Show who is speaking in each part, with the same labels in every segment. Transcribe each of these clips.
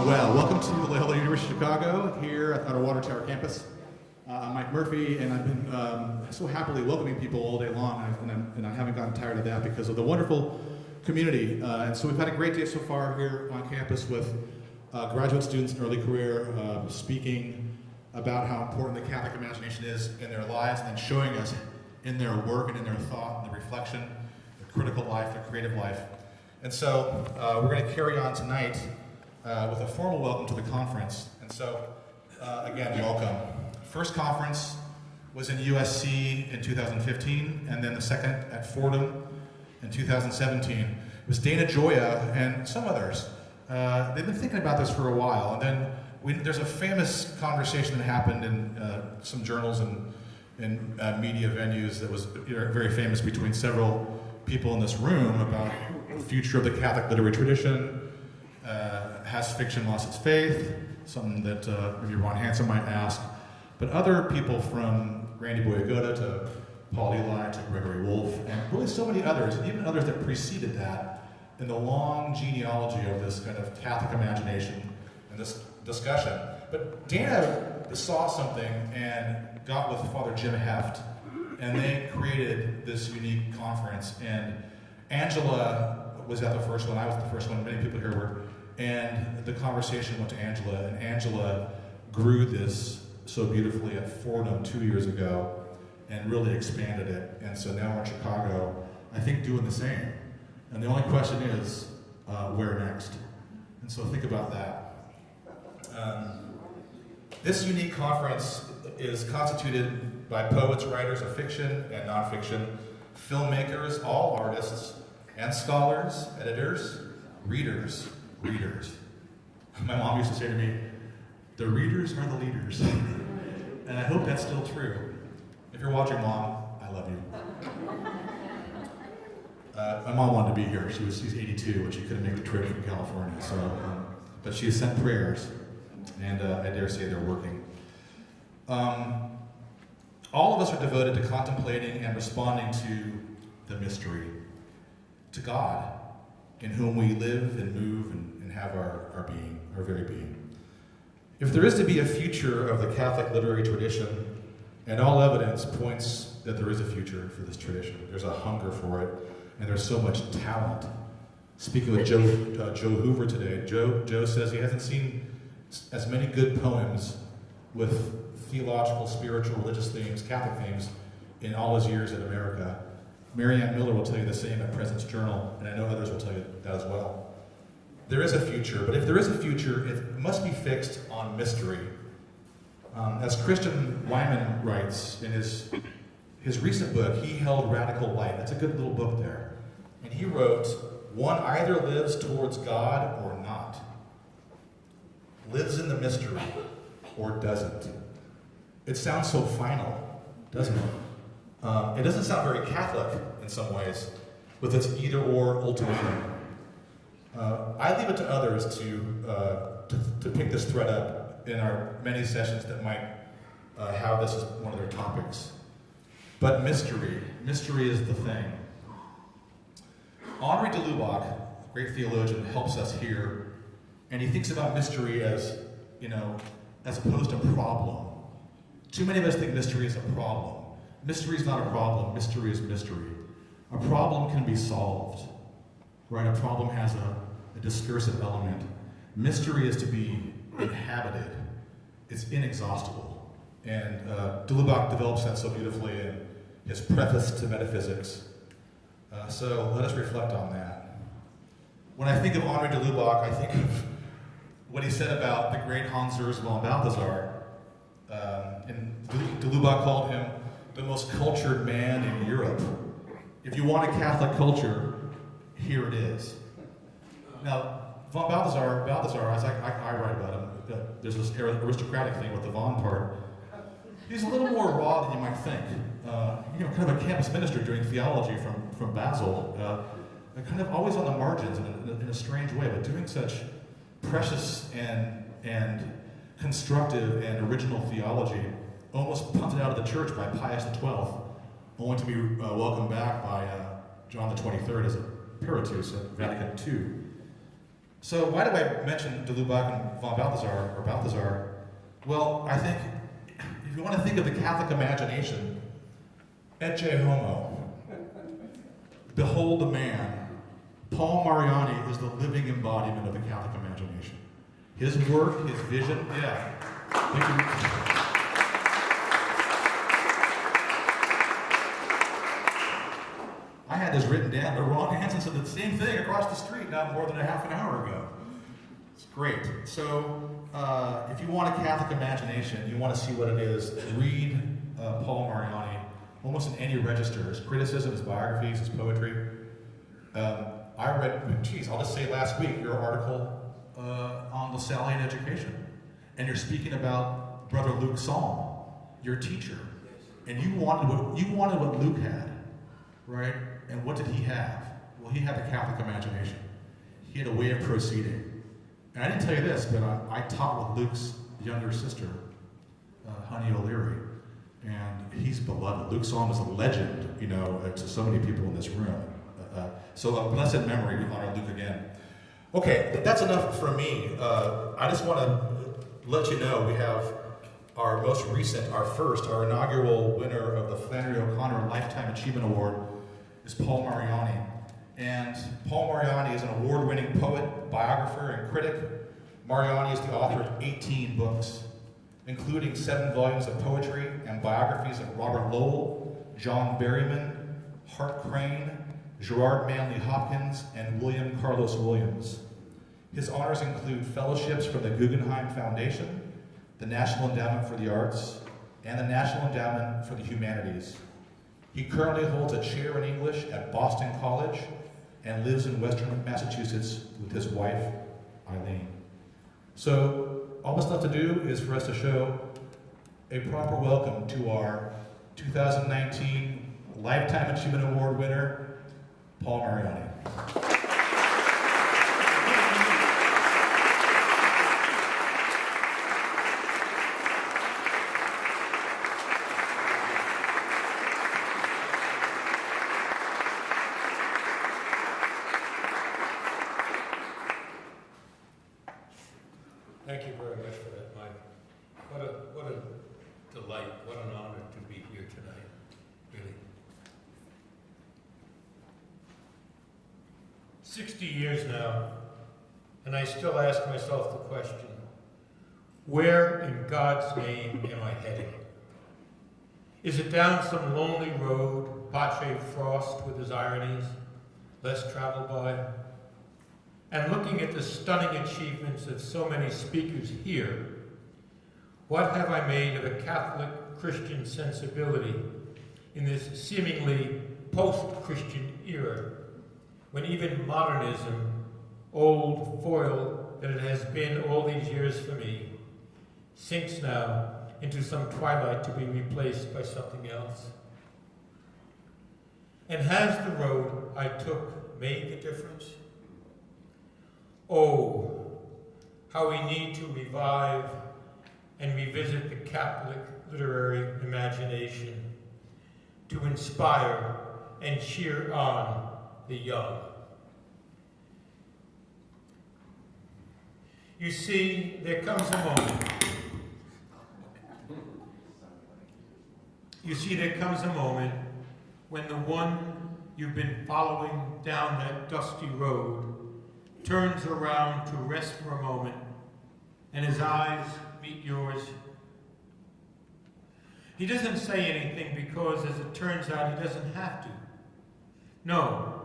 Speaker 1: Well, welcome to Loyola University of Chicago here at our Water Tower campus. I'm Mike Murphy, and I've been so happily welcoming people all day long, and I haven't gotten tired of that because of the wonderful community. And so we've had a great day so far here on campus with graduate students in early career speaking about how important the Catholic imagination is in their lives, and then showing us in their work and in their thought and the reflection, their critical life, their creative life. And so we're going to carry on tonight with a formal welcome to the conference. And so, again, welcome. First conference was in USC in 2015, and then the second at Fordham in 2017. It was Dana Gioia and some others. They've been thinking about this for a while, and then there's a famous conversation that happened in some journals and media venues that was very famous between several people in this room about the future of the Catholic literary tradition. Has fiction lost its faith? Something that maybe Ron Hansen might ask. But other people, from Randy Boyagoda to Paul Eli to Gregory Wolfe, and really so many others, and even others that preceded that, in the long genealogy of this kind of Catholic imagination and this discussion. But Dana saw something and got with Father Jim Heft, and they created this unique conference. And Angela was at the first one, I was the first one, many people here were, and the conversation went to Angela, and Angela grew this so beautifully at Fordham 2 years ago and really expanded it. And so now we're in Chicago, I think, doing the same. And the only question is, where next? And so think about that. This unique conference is constituted by poets, writers of fiction and nonfiction, filmmakers, all artists, and scholars, editors, readers. My mom used to say to me, the readers are the leaders. And I hope that's still true. If you're watching, Mom, I love you. My mom wanted to be here. She's 82 and she couldn't make the trip from California. So, but she has sent prayers, and I dare say they're working. All of us are devoted to contemplating and responding to the mystery, to God, in whom we live and move and have our being, our very being. If there is to be a future of the Catholic literary tradition, and all evidence points that there is a future for this tradition, there's a hunger for it, and there's so much talent. Speaking with Joe Hoover today, Joe says he hasn't seen as many good poems with theological, spiritual, religious themes, Catholic themes, in all his years in America. Mariani Miller will tell you the same at President's Journal, and I know others will tell you that as well. There is a future, but if there is a future, it must be fixed on mystery. As Christian Wyman writes in his recent book, He Held Radical Light. That's a good little book there. And he wrote, one either lives towards God or not, lives in the mystery or doesn't. It sounds so final, doesn't it? It doesn't sound very Catholic in some ways, with its either-or ultimatum. I leave it to others to pick this thread up in our many sessions that might have this as one of their topics. But mystery is the thing. Henri de Lubac, great theologian, helps us here, and he thinks about mystery as, as opposed to problem. Too many of us think mystery is a problem. Mystery is not a problem, mystery is mystery. A problem can be solved, right? A problem has a discursive element. Mystery is to be inhabited. It's inexhaustible. And de Lubac develops that so beautifully in his preface to Metaphysics. So let us reflect on that. When I think of Henri de Lubac, I think of what he said about the great Hans Urs von Balthasar. And de Lubac called him the most cultured man in Europe. If you want a Catholic culture, here it is. Now, von Balthasar, as I write about him, there's this aristocratic thing with the von part. He's a little more raw than you might think. Kind of a campus minister doing theology from Basel, kind of always on the margins in a strange way, but doing such precious and constructive and original theology, almost punted out of the church by Pius XII, only to be welcomed back by John the 23rd as a Peritus at Vatican II. So why do I mention de Lubac and von Balthasar, or Balthasar? Well, I think if you want to think of the Catholic imagination, ecce homo, behold a man. Paul Mariani is the living embodiment of the Catholic imagination. His work, his vision, yeah. Thank you. I had this written down, but Ron Hansen said the same thing across the street not more than a half an hour ago. It's great. So, if you want a Catholic imagination, you want to see what it is, read Paul Mariani, almost in any register, his criticism, his biographies, his poetry. I read, I'll just say last week, your article on Lassallean education. And you're speaking about Brother Luke Psalm, your teacher. And you wanted what Luke had, right? And what did he have? Well, he had the Catholic imagination. He had a way of proceeding. And I didn't tell you this, but I taught with Luke's younger sister, Honey O'Leary, and he's beloved. Luke Psalm is a legend, to so many people in this room. So a blessed memory, we honor Luke again. Okay, that's enough from me. I just want to let you know we have our most recent, our inaugural winner of the Flannery O'Connor Lifetime Achievement Award is Paul Mariani. And Paul Mariani is an award-winning poet, biographer, and critic. Mariani is the author of 18 books, including 7 volumes of poetry and biographies of Robert Lowell, John Berryman, Hart Crane, Gerard Manley Hopkins, and William Carlos Williams. His honors include fellowships from the Guggenheim Foundation, the National Endowment for the Arts, and the National Endowment for the Humanities. He currently holds a chair in English at Boston College and lives in Western Massachusetts with his wife, Eileen. So all that's left to do is for us to show a proper welcome to our 2019 Lifetime Achievement Award winner, Paul Mariani.
Speaker 2: Thank you very much for that, Mike. What a delight, what an honor to be here tonight, really. 60 years now, and I still ask myself the question, where in God's name am I heading? Is it down some lonely road, Pache Frost with his ironies, less traveled by? And looking at the stunning achievements of so many speakers here, what have I made of a Catholic Christian sensibility in this seemingly post-Christian era, when even modernism, old foil that it has been all these years for me, sinks now into some twilight to be replaced by something else? And has the road I took made the difference? Oh, how we need to revive and revisit the Catholic literary imagination to inspire and cheer on the young. You see, there comes a moment when the one you've been following down that dusty road turns around to rest for a moment, and his eyes meet yours. He doesn't say anything because, as it turns out, he doesn't have to. No,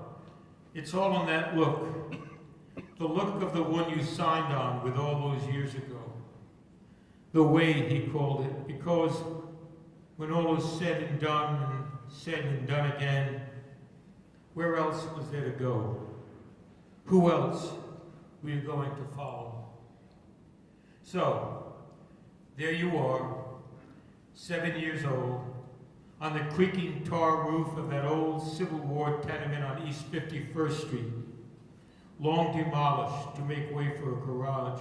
Speaker 2: it's all in that look, the look of the one you signed on with all those years ago. The way, he called it, because when all was said and done again, where else was there to go? Who else were you going to follow? So, there you are, 7 years old, on the creaking tar roof of that old Civil War tenement on East 51st Street, long demolished to make way for a garage,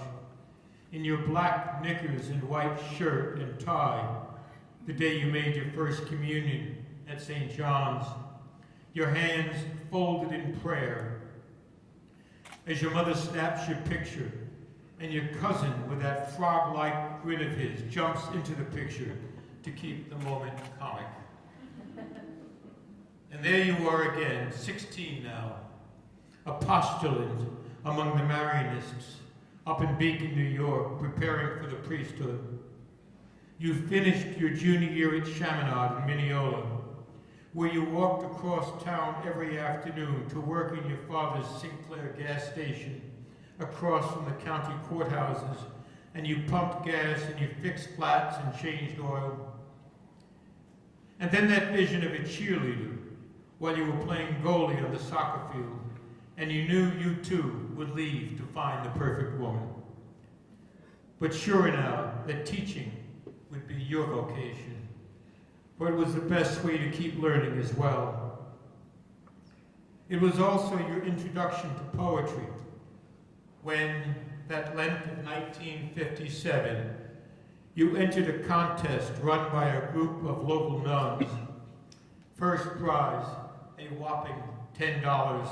Speaker 2: in your black knickers and white shirt and tie, the day you made your first communion at St. John's, your hands folded in prayer. as your mother snaps your picture and your cousin with that frog-like grin of his jumps into the picture to keep the moment comic. And there you are again, 16 now, a postulant among the Marianists up in Beacon, New York, preparing for the priesthood. You finished your junior year at Chaminade in Mineola, where you walked across town every afternoon to work in your father's Sinclair gas station across from the county courthouses, and you pumped gas and you fixed flats and changed oil. And then that vision of a cheerleader while you were playing goalie on the soccer field, and you knew you too would leave to find the perfect woman. But sure now that teaching would be your vocation, for it was the best way to keep learning as well. It was also your introduction to poetry, when, that Lent of 1957, you entered a contest run by a group of local nuns. First prize, a whopping $10,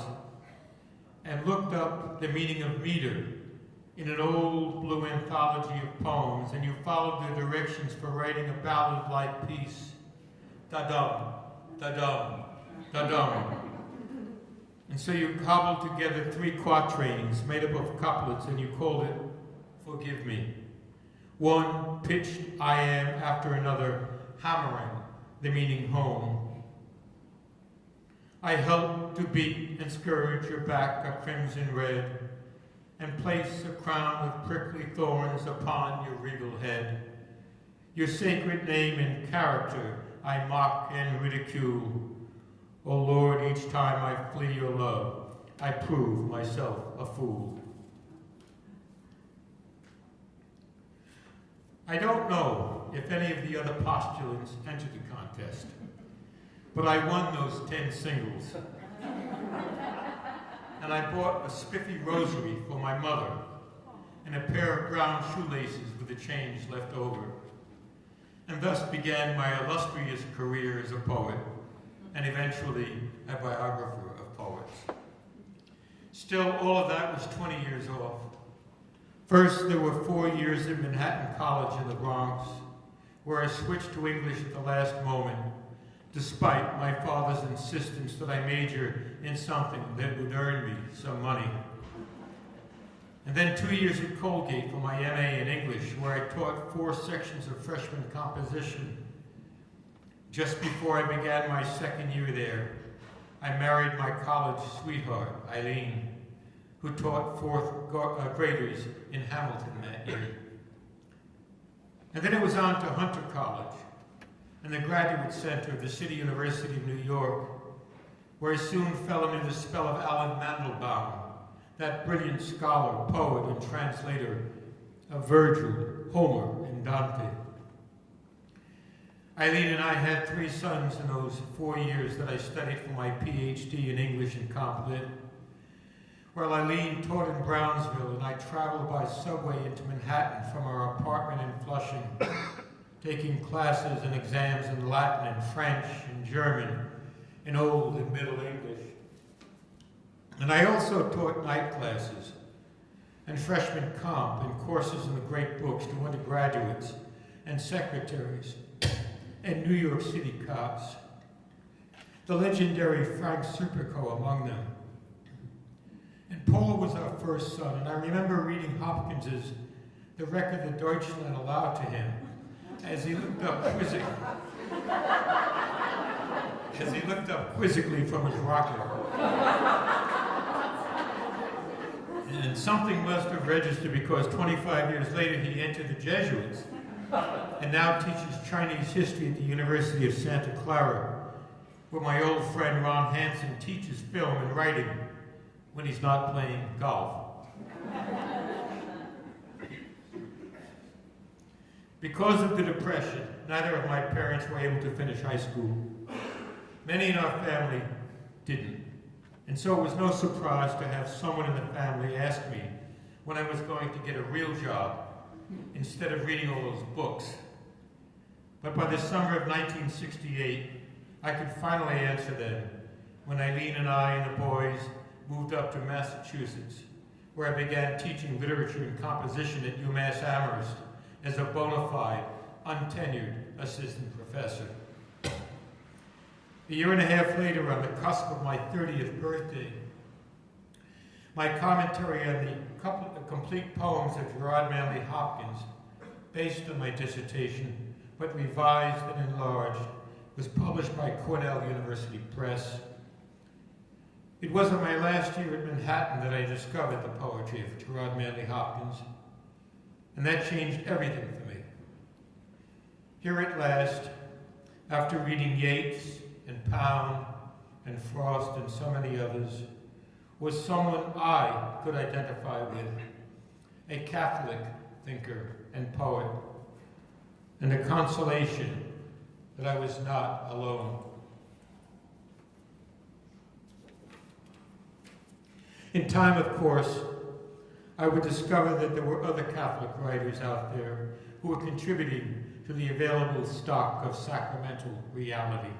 Speaker 2: and looked up the meaning of meter in an old blue anthology of poems, and you followed the directions for writing a ballad-like piece. Da-dum, da-dum, da-dum. And so you cobbled together 3 quatrains made up of couplets, and you called it Forgive Me. One pitched I am after another, hammering the meaning home. I helped to beat and scourge your back a crimson red, and place a crown of prickly thorns upon your regal head. Your sacred name and character I mock and ridicule. O Lord, each time I flee your love, I prove myself a fool. I don't know if any of the other postulants entered the contest, but I won those 10 singles. And I bought a spiffy rosary for my mother and a pair of brown shoelaces with the change left over. And thus began my illustrious career as a poet, and eventually a biographer of poets. Still, all of that was 20 years off. First, there were 4 years at Manhattan College in the Bronx, where I switched to English at the last moment, despite my father's insistence that I major in something that would earn me some money. And then 2 years at Colgate for my MA in English, where I taught 4 sections of freshman composition. Just before I began my second year there, I married my college sweetheart, Eileen, who taught 4th graders in Hamilton that year. And then it was on to Hunter College and the Graduate Center of the City University of New York, where I soon fell under the spell of Alan Mandelbaum, that brilliant scholar, poet, and translator of Virgil, Homer, and Dante. Eileen and I had 3 sons in those 4 years that I studied for my PhD in English and Comp Lit. While Eileen taught in Brownsville and I traveled by subway into Manhattan from our apartment in Flushing, taking classes and exams in Latin and French and German, in Old and Middle English. And I also taught night classes and freshman comp and courses in the great books to undergraduates and secretaries and New York City cops, the legendary Frank Serpico among them. And Paul was our first son, and I remember reading Hopkins's The Record that Deutschland aloud to him as he looked up quizzically from his rocket. And something must have registered, because 25 years later he entered the Jesuits and now teaches Chinese history at the University of Santa Clara, where my old friend Ron Hansen teaches film and writing when he's not playing golf. Because of the Depression, neither of my parents were able to finish high school. Many in our family didn't. And so it was no surprise to have someone in the family ask me when I was going to get a real job instead of reading all those books. But by the summer of 1968, I could finally answer them when Eileen and I and the boys moved up to Massachusetts where I began teaching literature and composition at UMass Amherst as a bona fide, untenured assistant professor. A year and a half later, on the cusp of my 30th birthday, my commentary on the complete poems of Gerard Manley Hopkins, based on my dissertation, but revised and enlarged, was published by Cornell University Press. It was in my last year at Manhattan that I discovered the poetry of Gerard Manley Hopkins, and that changed everything for me. Here at last, after reading Yeats and Pound and Frost and so many others, was someone I could identify with, a Catholic thinker and poet, and a consolation that I was not alone. In time, of course, I would discover that there were other Catholic writers out there who were contributing to the available stock of sacramental reality.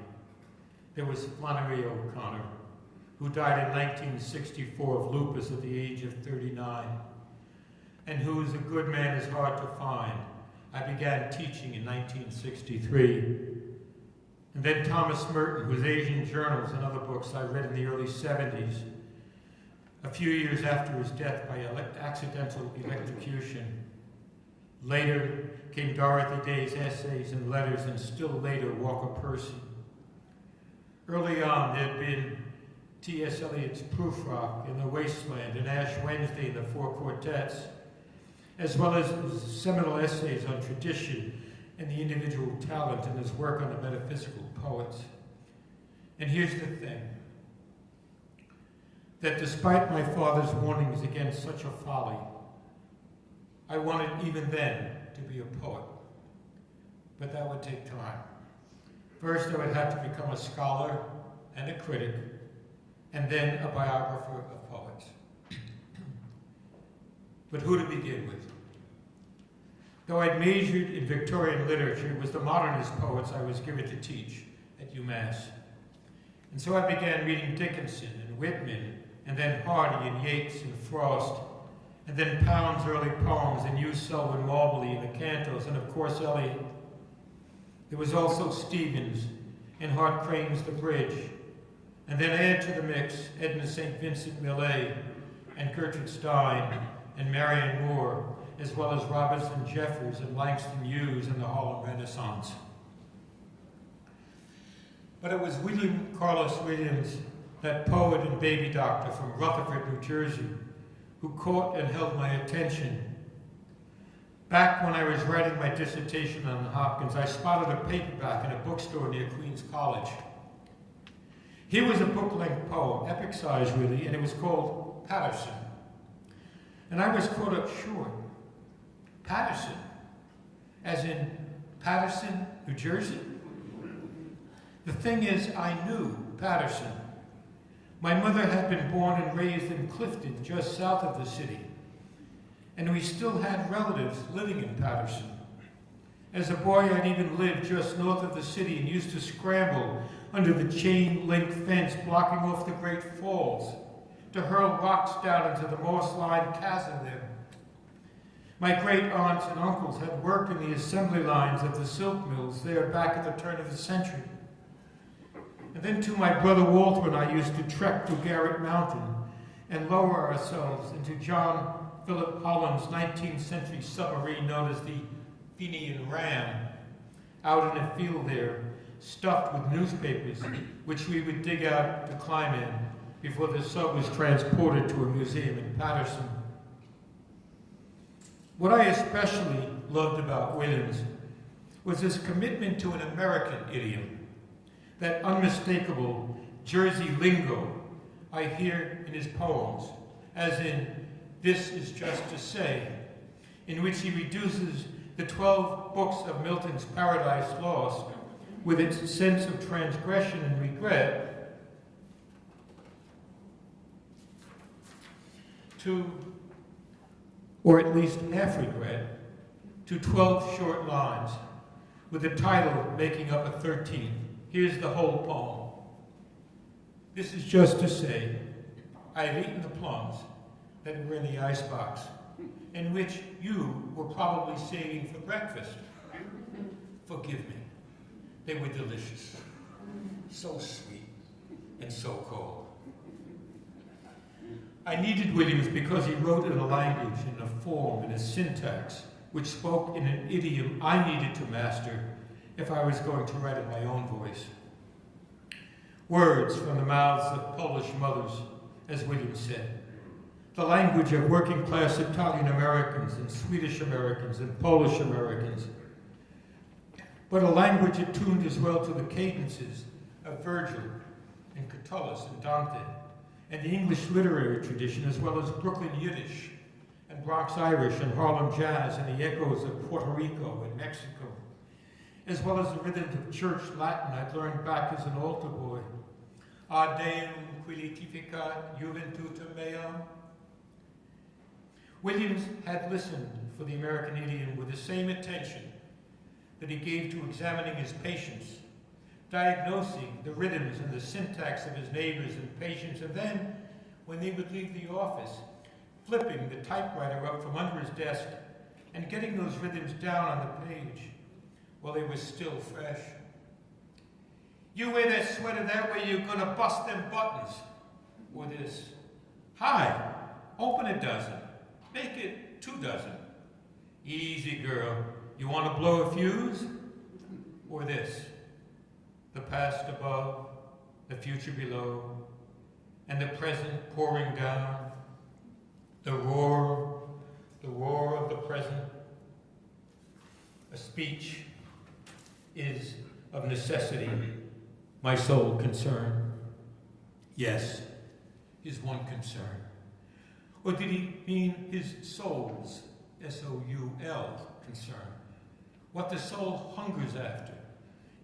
Speaker 2: There was Flannery O'Connor, who died in 1964 of lupus at the age of 39, and whose A Good Man is Hard to Find I began teaching in 1963. And then Thomas Merton, whose Asian Journals and other books I read in the early 70s, a few years after his death by accidental electrocution. Later came Dorothy Day's essays and letters, and still later Walker Percy. Early on, there had been T.S. Eliot's Prufrock in the Wasteland and Ash Wednesday in the Four Quartets, as well as seminal essays on tradition and the individual talent and his work on the metaphysical poets. And here's the thing, that despite my father's warnings against such a folly, I wanted even then to be a poet. But that would take time. First, I would have to become a scholar and a critic, and then a biographer of poets. But who to begin with? Though I'd majored in Victorian literature, it was the modernist poets I was given to teach at UMass. And so I began reading Dickinson and Whitman, and then Hardy and Yeats and Frost, and then Pound's early poems, and Hugh Selwyn Mobley and the Cantos, and of course Eliot. There was also Stevens and Hart Crane's The Bridge, and then add to the mix Edna St. Vincent Millay and Gertrude Stein and Marian Moore, as well as Robinson Jeffers and Langston Hughes and the Harlem Renaissance. But it was William Carlos Williams, that poet and baby doctor from Rutherford, New Jersey, who caught and held my attention. Back when I was writing my dissertation on Hopkins, I spotted a paperback in a bookstore near Queens College. Here was a book-length poem, epic size really, and it was called Patterson. And I was caught up short. Patterson, as in Patterson, New Jersey? The thing is, I knew Patterson. My mother had been born and raised in Clifton, just south of the city, and we still had relatives living in Patterson. As a boy, I'd even lived just north of the city and used to scramble under the chain-link fence blocking off the Great Falls to hurl rocks down into the moss-lined chasm there. My great-aunts and uncles had worked in the assembly lines of the silk mills there back at the turn of the century. And then too, my brother Walter and I used to trek to Garrett Mountain and lower ourselves into John Philip Holland's 19th century submarine known as the Fenian Ram, out in a field there, stuffed with newspapers, which we would dig out to climb in before the sub was transported to a museum in Patterson. What I especially loved about Williams was his commitment to an American idiom, that unmistakable Jersey lingo I hear in his poems, as in This Is Just to Say, in which he reduces the 12 books of Milton's Paradise Lost, with its sense of transgression and regret, to, or at least half regret, to 12 short lines, with the title making up a 13th. Here's the whole poem. This is just to say, I have eaten the plums, that were in the icebox, and which you were probably saving for breakfast. Forgive me. They were delicious. So sweet and so cold. I needed Williams because he wrote in a language, in a form, in a syntax, which spoke in an idiom I needed to master if I was going to write in my own voice. Words from the mouths of Polish mothers, as Williams said. The language of working-class Italian Americans and Swedish Americans and Polish Americans. But a language attuned as well to the cadences of Virgil and Catullus and Dante, and the English literary tradition, as well as Brooklyn Yiddish and Bronx Irish and Harlem jazz and the echoes of Puerto Rico and Mexico, as well as the rhythms of church Latin I'd learned back as an altar boy. Ad Deum quilitificat juventutem meam. Williams had listened for the American idiom with the same attention that he gave to examining his patients, diagnosing the rhythms and the syntax of his neighbors and patients, and then, when they would leave the office, flipping the typewriter up from under his desk and getting those rhythms down on the page while they were still fresh. You wear that sweater that way, you're gonna bust them buttons. Or this, hi, open a dozen, make it 2 dozen. Easy, girl, you wanna blow a fuse? Or this, the past above, the future below, and the present pouring down, the roar of the present. A speech is of necessity my sole concern. Yes, his one concern. Or did he mean his soul's, S-O-U-L, concern? What the soul hungers after,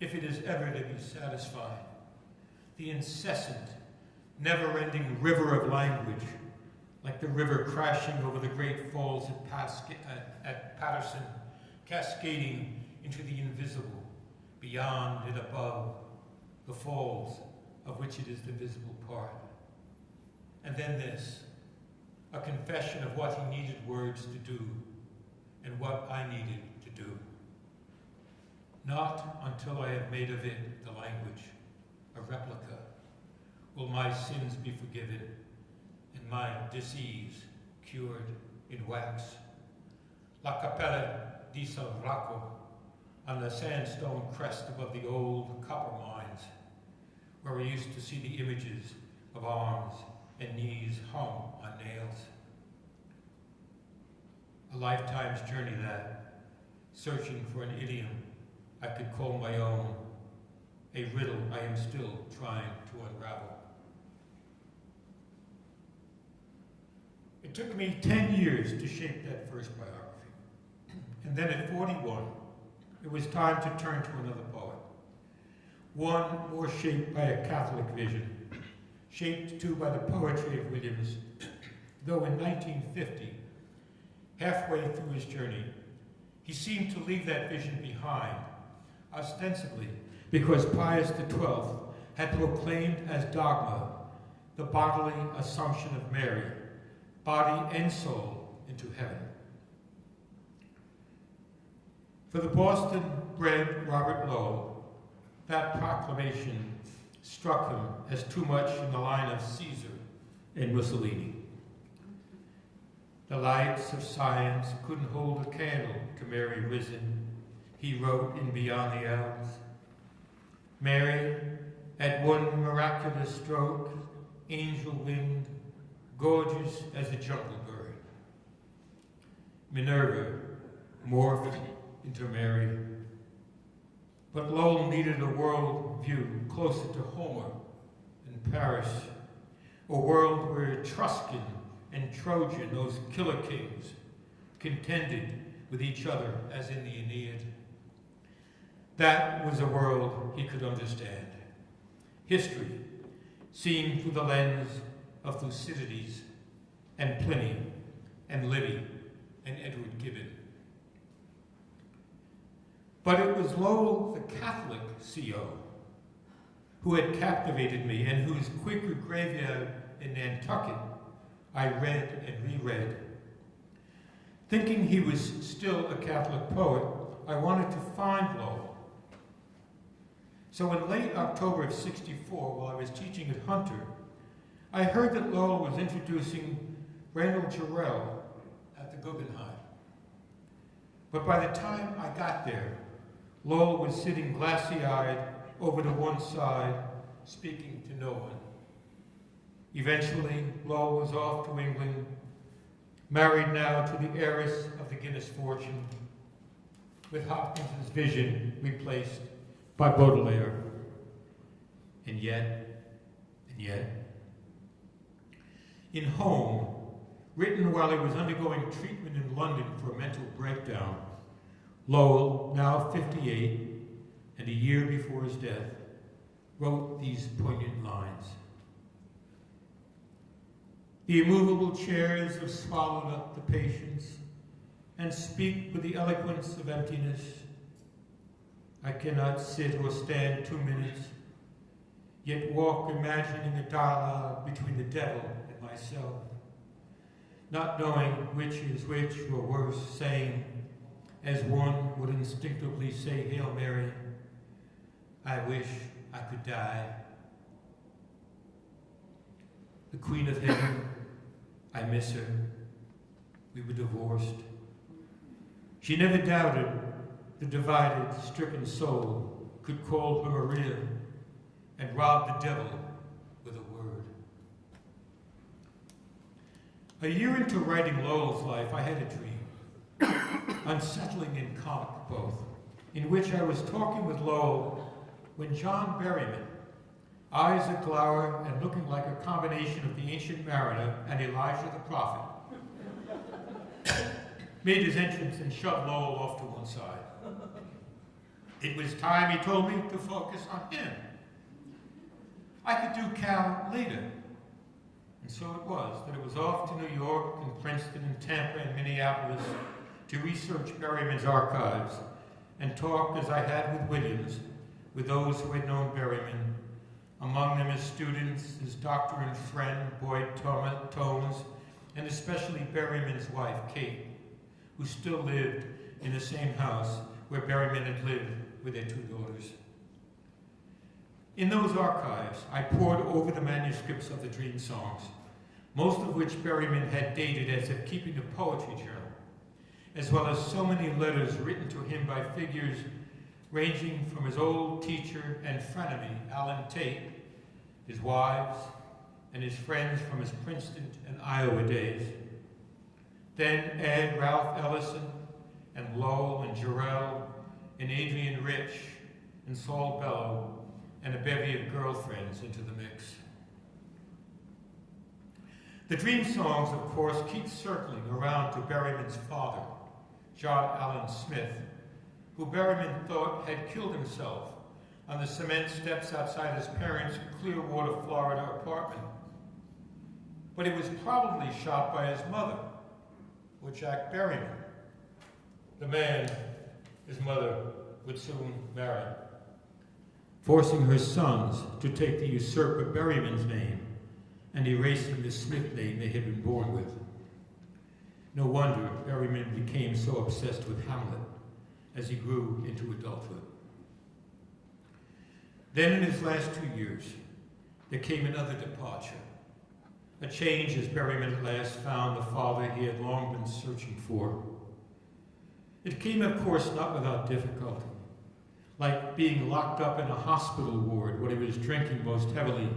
Speaker 2: if it is ever to be satisfied. The incessant, never-ending river of language, like the river crashing over the great falls at Patterson, cascading into the invisible, beyond and above the falls of which it is the visible part. And then this, a confession of what he needed words to do and what I needed to do. Not until I have made of it the language, a replica, will my sins be forgiven and my disease cured in wax. La Capella di San Rocco, on the sandstone crest above the old copper mines, where we used to see the images of arms and knees hung on nails. A lifetime's journey that, searching for an idiom I could call my own, a riddle I am still trying to unravel. It took me 10 years to shape that first biography. And then at 41, it was time to turn to another poet. One more shaped by a Catholic vision, shaped too by the poetry of Williams, though in 1950, halfway through his journey, he seemed to leave that vision behind, ostensibly because Pius XII had proclaimed as dogma the bodily assumption of Mary, body and soul, into heaven. For the Boston-bred Robert Lowell, that proclamation struck him as too much in the line of Caesar and Mussolini. The lights of science couldn't hold a candle to Mary risen, he wrote in Beyond the Elms. Mary, at one miraculous stroke, angel-winged, gorgeous as a jungle bird. Minerva morphed into Mary. But Lowell needed a world view closer to Homer and Paris, a world where Etruscan and Trojan, those killer kings, contended with each other as in the Aeneid. That was a world he could understand. History, seen through the lens of Thucydides and Pliny and Livy and Edward Gibbon. But it was Lowell, the Catholic CO, who had captivated me and whose Quaker graveyard in Nantucket I read and reread. Thinking he was still a Catholic poet, I wanted to find Lowell. So in late October of '64, while I was teaching at Hunter, I heard that Lowell was introducing Randall Jarrell at the Guggenheim. But by the time I got there, Lowell was sitting glassy-eyed over to one side, speaking to no one. Eventually, Lowell was off to England, married now to the heiress of the Guinness fortune, with Hopkins's vision replaced by Baudelaire. And yet, in Home, written while he was undergoing treatment in London for a mental breakdown, Lowell, now 58, and a year before his death, wrote these poignant lines. The immovable chairs have swallowed up the patience and speak with the eloquence of emptiness. I cannot sit or stand 2 minutes, yet walk imagining a dialogue between the devil and myself, not knowing which is which, or worse, saying, as one would instinctively say Hail Mary, I wish I could die. The Queen of Heaven, I miss her. We were divorced. She never doubted the divided, stricken soul could call her Maria and rob the devil with a word. A year into writing Lowell's life, I had a dream, unsettling and comic both, in which I was talking with Lowell when John Berryman, eyes aglower and looking like a combination of the Ancient Mariner and Elijah the Prophet, made his entrance and shoved Lowell off to one side. It was time, he told me, to focus on him. I could do Cal later. And so it was that it was off to New York and Princeton and Tampa and Minneapolis to research Berryman's archives and talk, as I had with Williams, with those who had known Berryman, among them his students, his doctor and friend, Boyd Tomes, and especially Berryman's wife, Kate, who still lived in the same house where Berryman had lived with their 2 daughters. In those archives, I pored over the manuscripts of the Dream Songs, most of which Berryman had dated as if keeping a poetry journal, as well as so many letters written to him by figures ranging from his old teacher and frenemy, Alan Tate, his wives, and his friends from his Princeton and Iowa days. Then add Ralph Ellison, and Lowell, and Jarrell, and Adrian Rich, and Saul Bellow, and a bevy of girlfriends into the mix. The Dream Songs, of course, keep circling around to Berryman's father, John Allen Smith, who Berryman thought had killed himself on the cement steps outside his parents' Clearwater, Florida apartment. But he was probably shot by his mother, or Jack Berryman, the man his mother would soon marry, forcing her sons to take the usurper Berryman's name and erasing the Smith name they had been born with. No wonder Berryman became so obsessed with Hamlet as he grew into adulthood. Then in his last 2 years, there came another departure, a change as Berryman at last found the father he had long been searching for. It came, of course, not without difficulty, like being locked up in a hospital ward when he was drinking most heavily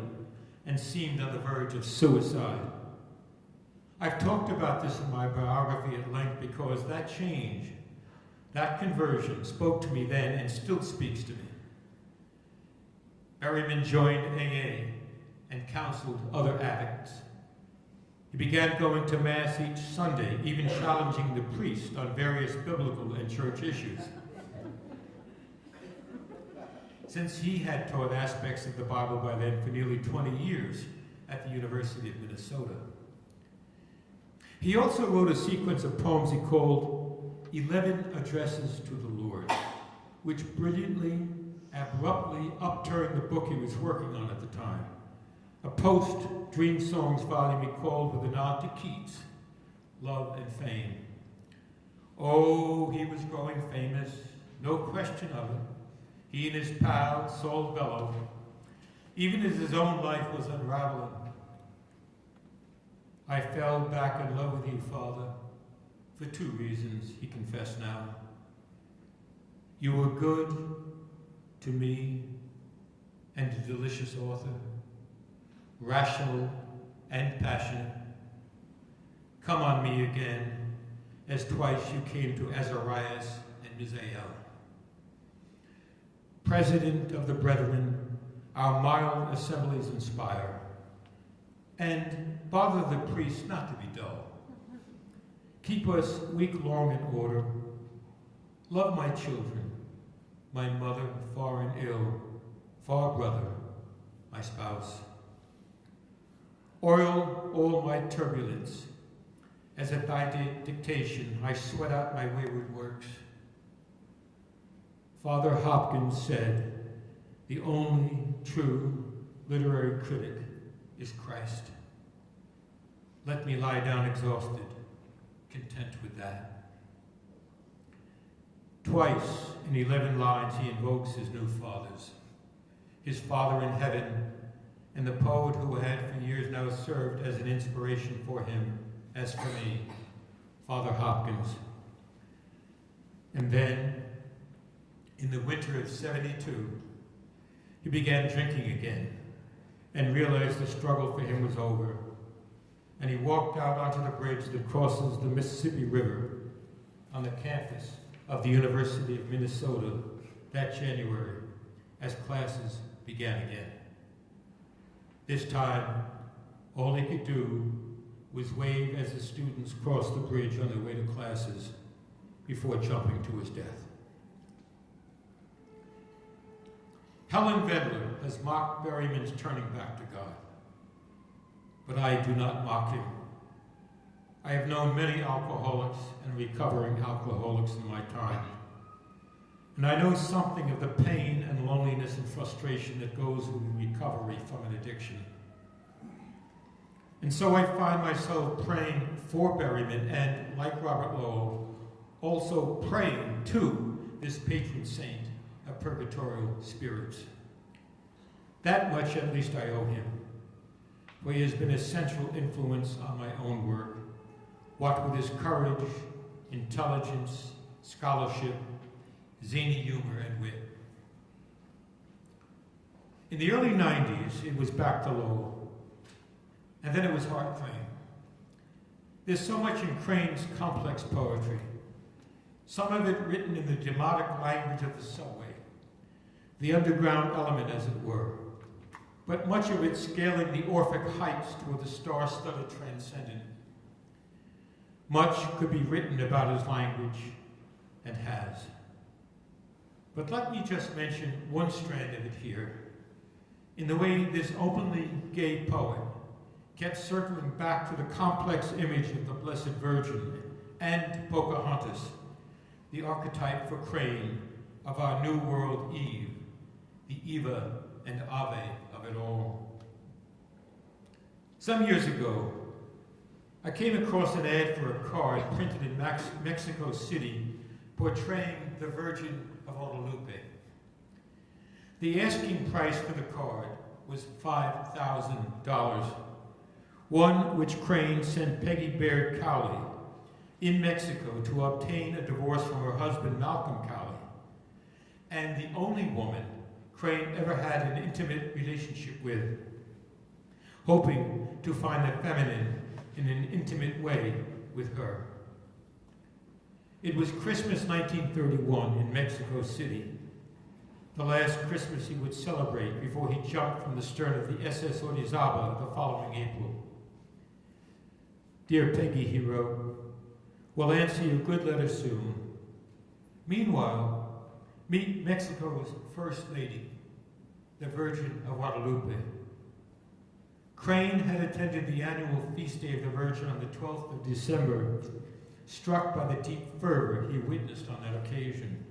Speaker 2: and seemed on the verge of suicide. I've talked about this in my biography at length because that change, that conversion, spoke to me then and still speaks to me. Berryman joined AA and counseled other addicts. He began going to Mass each Sunday, even challenging the priest on various biblical and church issues. Since he had taught aspects of the Bible by then for nearly 20 years at the University of Minnesota. He also wrote a sequence of poems he called 11 Addresses to the Lord, which brilliantly, abruptly upturned the book he was working on at the time, A post-Dream Songs volume he called with a nod to Keats, Love and Fame. Oh, he was growing famous, no question of it. He and his pal, Saul Bellow, even as his own life was unraveling. I fell back in love with you, Father, for 2 reasons, he confessed now. You were good to me and a delicious author, rational and passionate. Come on me again, as twice you came to Azarias and Misael. President of the Brethren, our mild assemblies inspire, and bother the priests not to be dull. Keep us week-long in order. Love my children, my mother far and ill, far brother, my spouse. Oil all my turbulence, as at thy dictation I sweat out my wayward works. Father Hopkins said, the only true literary critic is Christ. Let me lie down exhausted, content with that. Twice in 11 lines he invokes his new fathers, his Father in heaven, and the poet who had for years now served as an inspiration for him, as for me, Father Hopkins. And then, in the winter of '72, he began drinking again and realized the struggle for him was over. And he walked out onto the bridge that crosses the Mississippi River on the campus of the University of Minnesota that January as classes began again. This time, all he could do was wave as the students crossed the bridge on their way to classes before jumping to his death. Helen Vedler has mocked Berryman's turning back to God, but I do not mock him. I have known many alcoholics and recovering alcoholics in my time, and I know something of the pain and loneliness and frustration that goes with recovery from an addiction. And so I find myself praying for Berryman and, like Robert Lowell, also praying to this patron saint of purgatorial spirits. That much at least I owe him, for he has been a central influence on my own work, what with his courage, intelligence, scholarship, zany humor, and wit. In the early 90s, it was back to Lowell, and then it was Hart Crane. There's so much in Crane's complex poetry, some of it written in the demotic language of the subway, the underground element, as it were, but much of it scaling the Orphic heights toward the star-studded transcendent. Much could be written about his language, and has. But let me just mention one strand of it here, in the way this openly gay poet kept circling back to the complex image of the Blessed Virgin and Pocahontas, the archetype for Crane of our New World Eve, the Eva and Ave of it all. Some years ago, I came across an ad for a card printed in Mexico City portraying the Virgin of Guadalupe. The asking price for the card was $5,000, one which Crane sent Peggy Baird Cowley in Mexico to obtain a divorce from her husband Malcolm Cowley, and the only woman Crane ever had an intimate relationship with, hoping to find the feminine in an intimate way with her. It was Christmas 1931 in Mexico City, the last Christmas he would celebrate before he jumped from the stern of the SS Orizaba the following April. Dear Peggy, he wrote, will answer your good letter soon. Meanwhile, meet Mexico's First Lady, the Virgin of Guadalupe. Crane had attended the annual Feast Day of the Virgin on the 12th of December, struck by the deep fervor he witnessed on that occasion.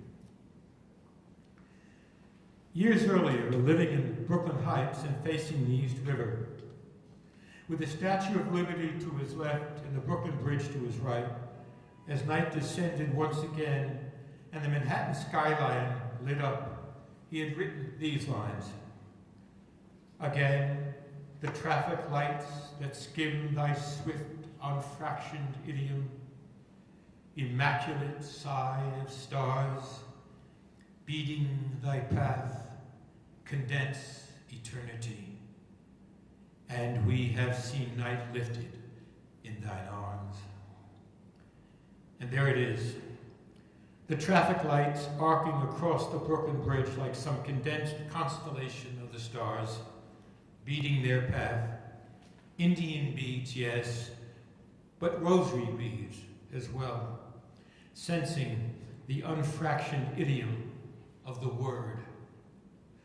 Speaker 2: Years earlier, living in Brooklyn Heights and facing the East River, with the Statue of Liberty to his left and the Brooklyn Bridge to his right, as night descended once again and the Manhattan skyline lit up, he had written these lines. Again, the traffic lights that skim thy swift, unfractioned idiom, immaculate sigh of stars, beating thy path, condense eternity. And we have seen night lifted in thine arms. And there it is, the traffic lights arcing across the Brooklyn Bridge like some condensed constellation of the stars, beating their path. Indian beads, yes, but rosary beads as well, sensing the unfractioned idiom of the word,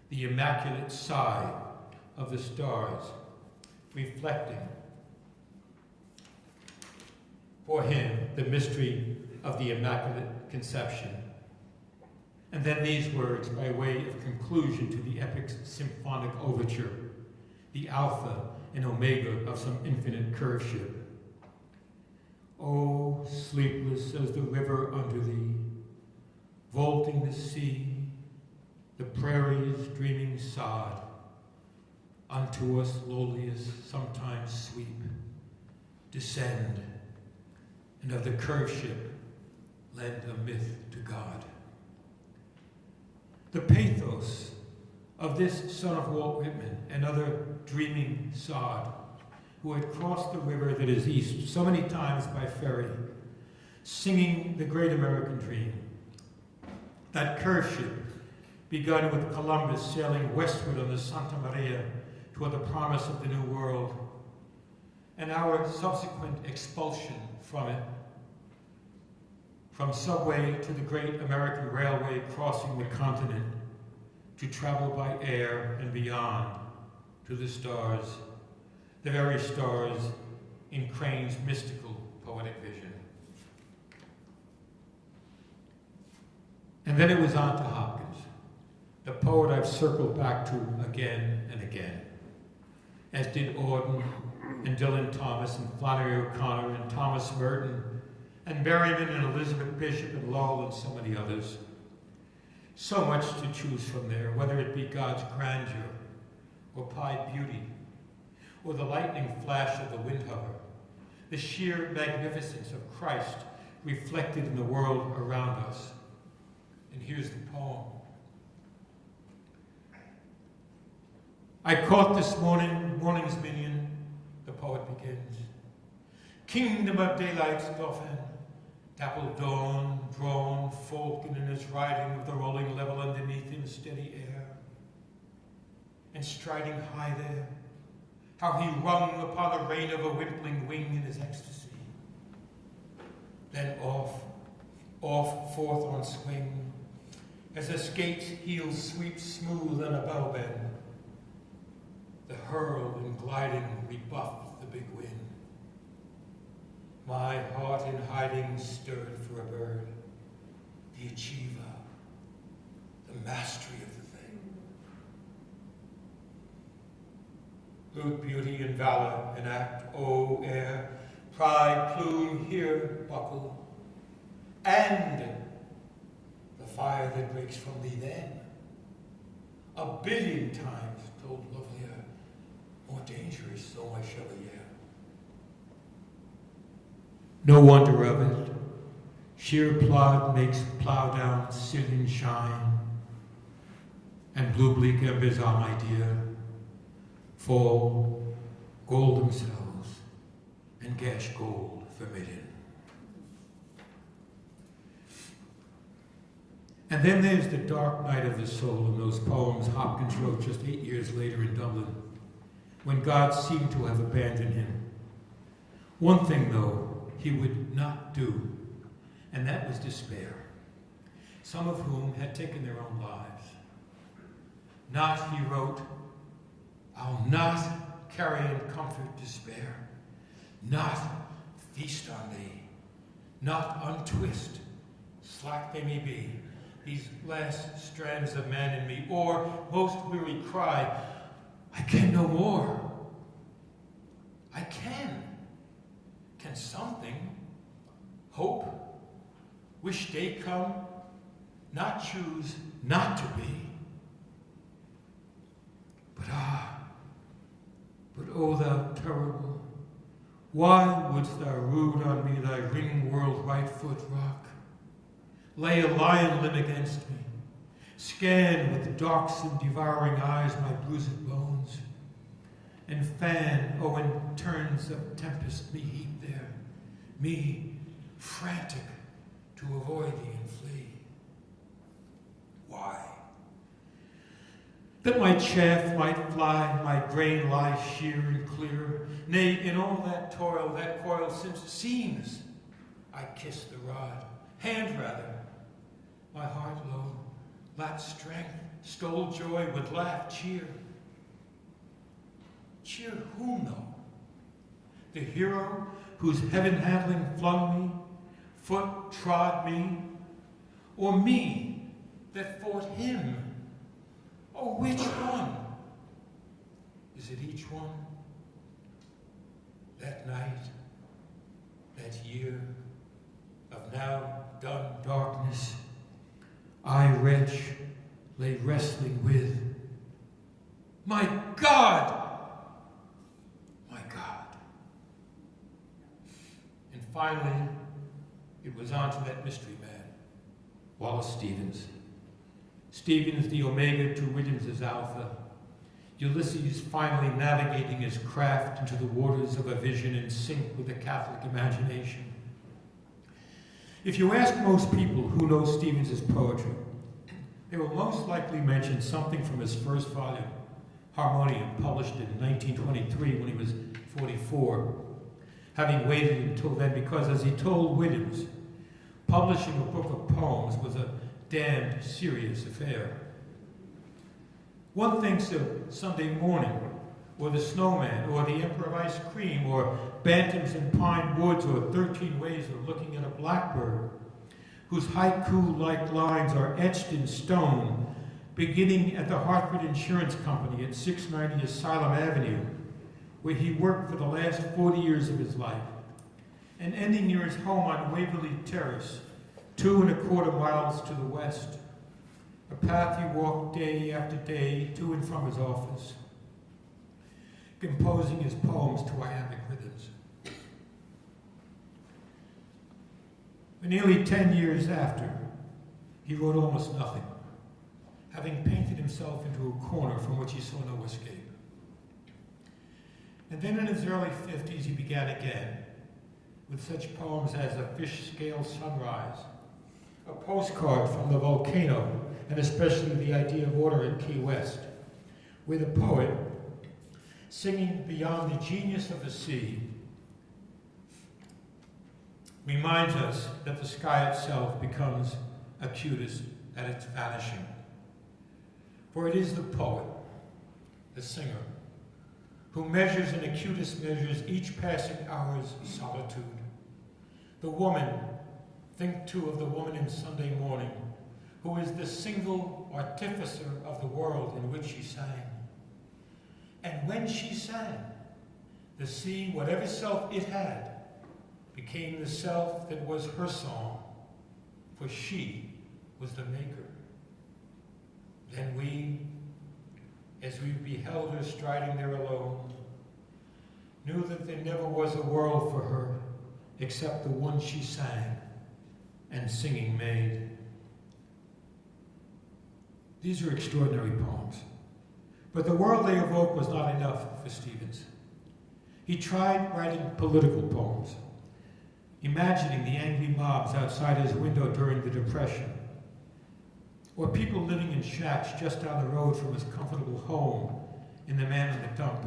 Speaker 2: the immaculate sigh of the stars, reflecting for him the mystery of the Immaculate Conception. And then these words by way of conclusion to the epic symphonic overture, the alpha and omega of some infinite curveship. Oh, sleepless as the river under thee, vaulting the sea, the prairie's dreaming sod, unto us lowliest sometimes sweep, descend, and of the curveship lend a myth to God. The pathos of this son of Walt Whitman, another dreaming sod, who had crossed the river that is east so many times by ferry, singing the great American dream. That curveship, begun with Columbus sailing westward on the Santa Maria toward the promise of the New World, and our subsequent expulsion from it, from subway to the great American railway crossing the continent, to travel by air and beyond to the stars, the very stars in Crane's mystical poetic vision. And then it was on to Hopkins, the poet I've circled back to again and again, as did Auden and Dylan Thomas and Flannery O'Connor and Thomas Merton and Berryman and Elizabeth Bishop and Lowell and so many others. So much to choose from there, whether it be God's grandeur or pied beauty, or the lightning flash of the windhover, the sheer magnificence of Christ reflected in the world around us. And here's the poem. I caught this morning's minion, the poet begins. Kingdom of daylight's dauphin, dappled dawn, drawn, falcon in his riding with the rolling level underneath him, steady air. And striding high there, how he rung upon the rein of a wimpling wing in his ecstasy. Then off, forth on swing, as a skate's heel sweeps smooth on a bow bend. The hurl and gliding rebuffed the big wind. My heart in hiding stirred for a bird, the achiever, the mastery of the thing. Brute beauty and valor enact, O air, pride, plume, here buckle, and the fire that breaks from thee then, a billion times told lovelier, more dangerous, O my chevalier. No wonder of it, sheer plod makes plow down Scythian shine, and blue bleak embers are, my dear, fall, gold themselves, and gash gold forbidden. And then there's the dark night of the soul in those poems Hopkins wrote just 8 years later in Dublin, when God seemed to have abandoned him. One thing, though, he would not do, and that was despair, some of whom had taken their own lives. Not, he wrote, I'll not carry in comfort despair, not feast on thee, not untwist, slack they may be, these last strands of man in me, or most weary cry, I can no more. I can something, hope, wish day come, not choose not to be. But oh thou terrible, why wouldst thou root on me thy ring whirled right foot rock? Lay a lion limb against me, scan with darksome devouring eyes my bruised bones, and fan, oh, in turns of tempest me heap there, me frantic to avoid thee and flee. Why? That my chaff might fly, my grain lie sheer and clear. Nay, in all that toil, that coil, since seems I kiss the rod, hand rather, my heart low, lacked strength, stole joy, would laugh, cheer. Cheer whom though? The hero whose heaven handling flung me, foot trod me, or me that fought him? Oh, which one? Is it each one? That night, that year of now done darkness, I, wretch, lay wrestling with. My God! My God. And finally, it was on to that mystery man, Wallace Stevens. Stevens, the Omega to Williams' Alpha. Ulysses finally navigating his craft into the waters of a vision in sync with the Catholic imagination. If you ask most people who know Stevens' poetry, they will most likely mention something from his first volume, Harmonium, published in 1923 when he was 44, having waited until then because, as he told Williams, publishing a book of poems was a damned serious affair. One thinks of Sunday Morning, or The Snowman, or The Emperor of Ice Cream, or Bantams in Pine Woods, or 13 Ways of Looking at a Blackbird, whose haiku-like lines are etched in stone, beginning at the Hartford Insurance Company at 690 Asylum Avenue, where he worked for the last 40 years of his life, and ending near his home on Waverly Terrace, 2¼ miles to the west, a path he walked day after day to and from his office, composing his poems to iambic rhythms. For nearly 10 years after, he wrote almost nothing, having painted himself into a corner from which he saw no escape. And then in his early 50s, he began again, with such poems as A Fish-Scale Sunrise, a postcard from the volcano, and especially the idea of order at Key West, where the poet, singing beyond the genius of the sea, reminds us that the sky itself becomes acutest at its vanishing. For it is the poet, the singer, who measures and acutest measures each passing hour's solitude. The woman, think too of the woman in Sunday Morning, who is the single artificer of the world in which she sang. And when she sang, the sea, whatever self it had, became the self that was her song, for she was the maker. Then we, as we beheld her striding there alone, knew that there never was a world for her except the one she sang and singing made. These are extraordinary poems, but the world they evoke was not enough for Stevens. He tried writing political poems, imagining the angry mobs outside his window during the Depression, or people living in shacks just down the road from his comfortable home in The Man in the Dump.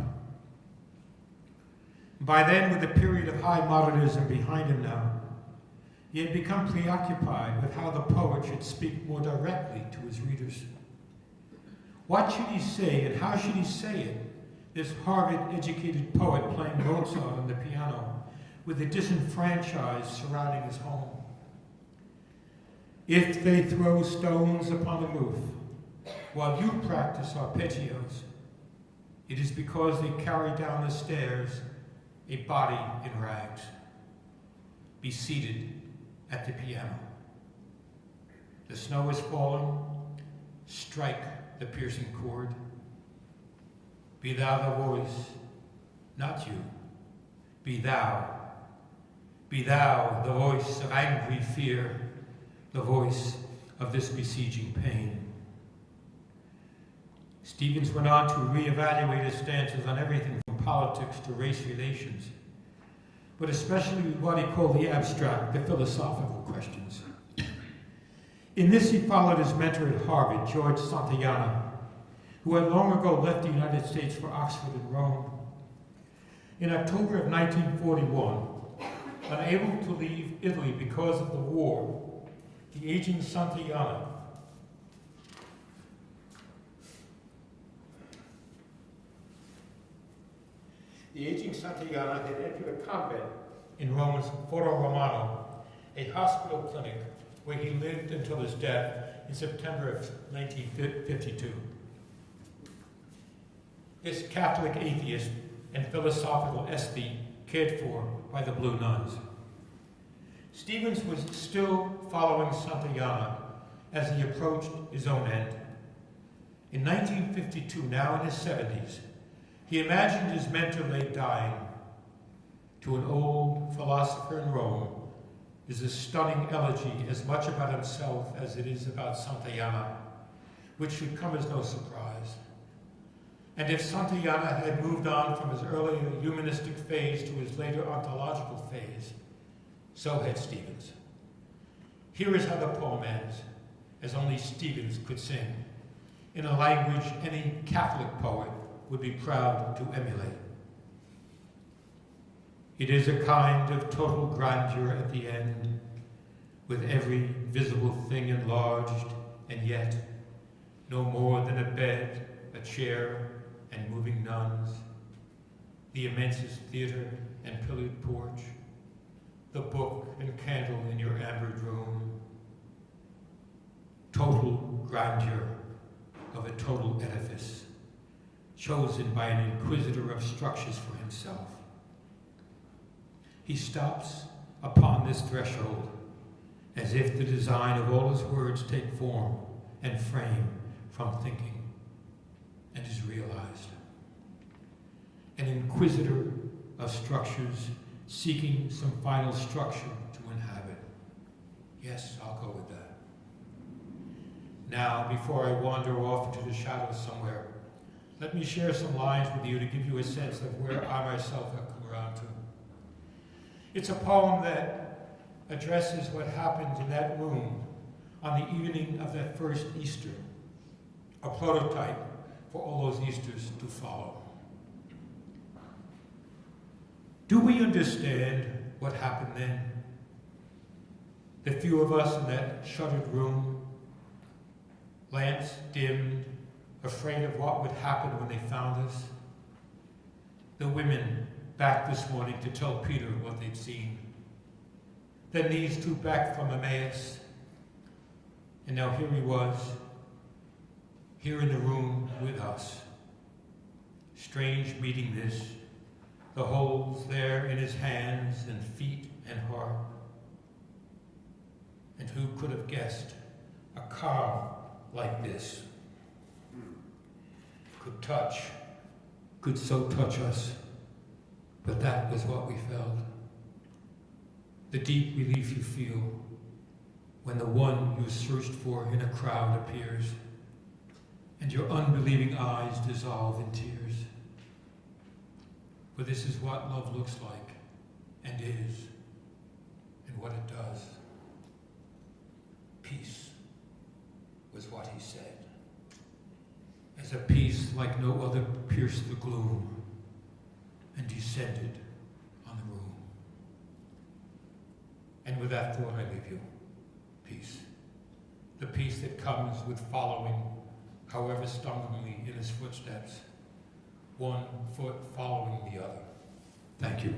Speaker 2: By then, with the period of high modernism behind him now, he had become preoccupied with how the poet should speak more directly to his readers. What should he say, and how should he say it, this Harvard-educated poet playing Mozart on the piano with the disenfranchised surrounding his home? If they throw stones upon the roof while you practice arpeggios, it is because they carry down the stairs a body in rags. Be seated at the piano. The snow is falling. Strike the piercing chord. Be thou the voice, not you. Be thou the voice of angry fear, the voice of this besieging pain. Stevens went on to reevaluate his stances on everything from politics to race relations, but especially what he called the abstract, the philosophical questions. In this, he followed his mentor at Harvard, George Santayana, who had long ago left the United States for Oxford and Rome. In October of 1941, unable to leave Italy because of the war, the aging Santayana had entered a convent in Rome's Foro Romano, a hospital clinic where he lived until his death in September of 1952. This Catholic atheist and philosophical aesthete cared for by the Blue Nuns. Stevens was still following Santayana as he approached his own end. In 1952, now in his 70s, he imagined his mentor lay dying. To an old philosopher in Rome is a stunning elegy as much about himself as it is about Santayana, which should come as no surprise. And if Santayana had moved on from his earlier humanistic phase to his later ontological phase, so had Stevens. Here is how the poem ends, as only Stevens could sing, in a language any Catholic poet would be proud to emulate. It is a kind of total grandeur at the end, with every visible thing enlarged, and yet no more than a bed, a chair, and moving nuns, the immensest theater and pillared porch, the book and candle in your ambered room. Total grandeur of a total edifice, chosen by an inquisitor of structures for himself. He stops upon this threshold as if the design of all his words take form and frame from thinking, and is realized. An inquisitor of structures seeking some final structure to inhabit. Yes, I'll go with that. Now, before I wander off into the shadows somewhere, let me share some lines with you to give you a sense of where I myself have come around to. It's a poem that addresses what happened in that room on the evening of that first Easter, a prototype for all those Easters to follow. Do we understand what happened then? The few of us in that shuttered room, lamps dimmed, afraid of what would happen when they found us. The women back this morning to tell Peter what they'd seen. Then these two back from Emmaus. And now here he was, here in the room with us. Strange meeting this, the holes there in his hands and feet and heart. And who could have guessed a calm like this could so touch us, but that was what we felt. The deep relief you feel when the one you searched for in a crowd appears, and your unbelieving eyes dissolve in tears. For this is what love looks like, and is, and what it does. Peace was what he said. As a peace like no other pierced the gloom and descended on the room. And with that thought I leave you. Peace. The peace that comes with following, however stumblingly, in his footsteps, one foot following the other. Thank you.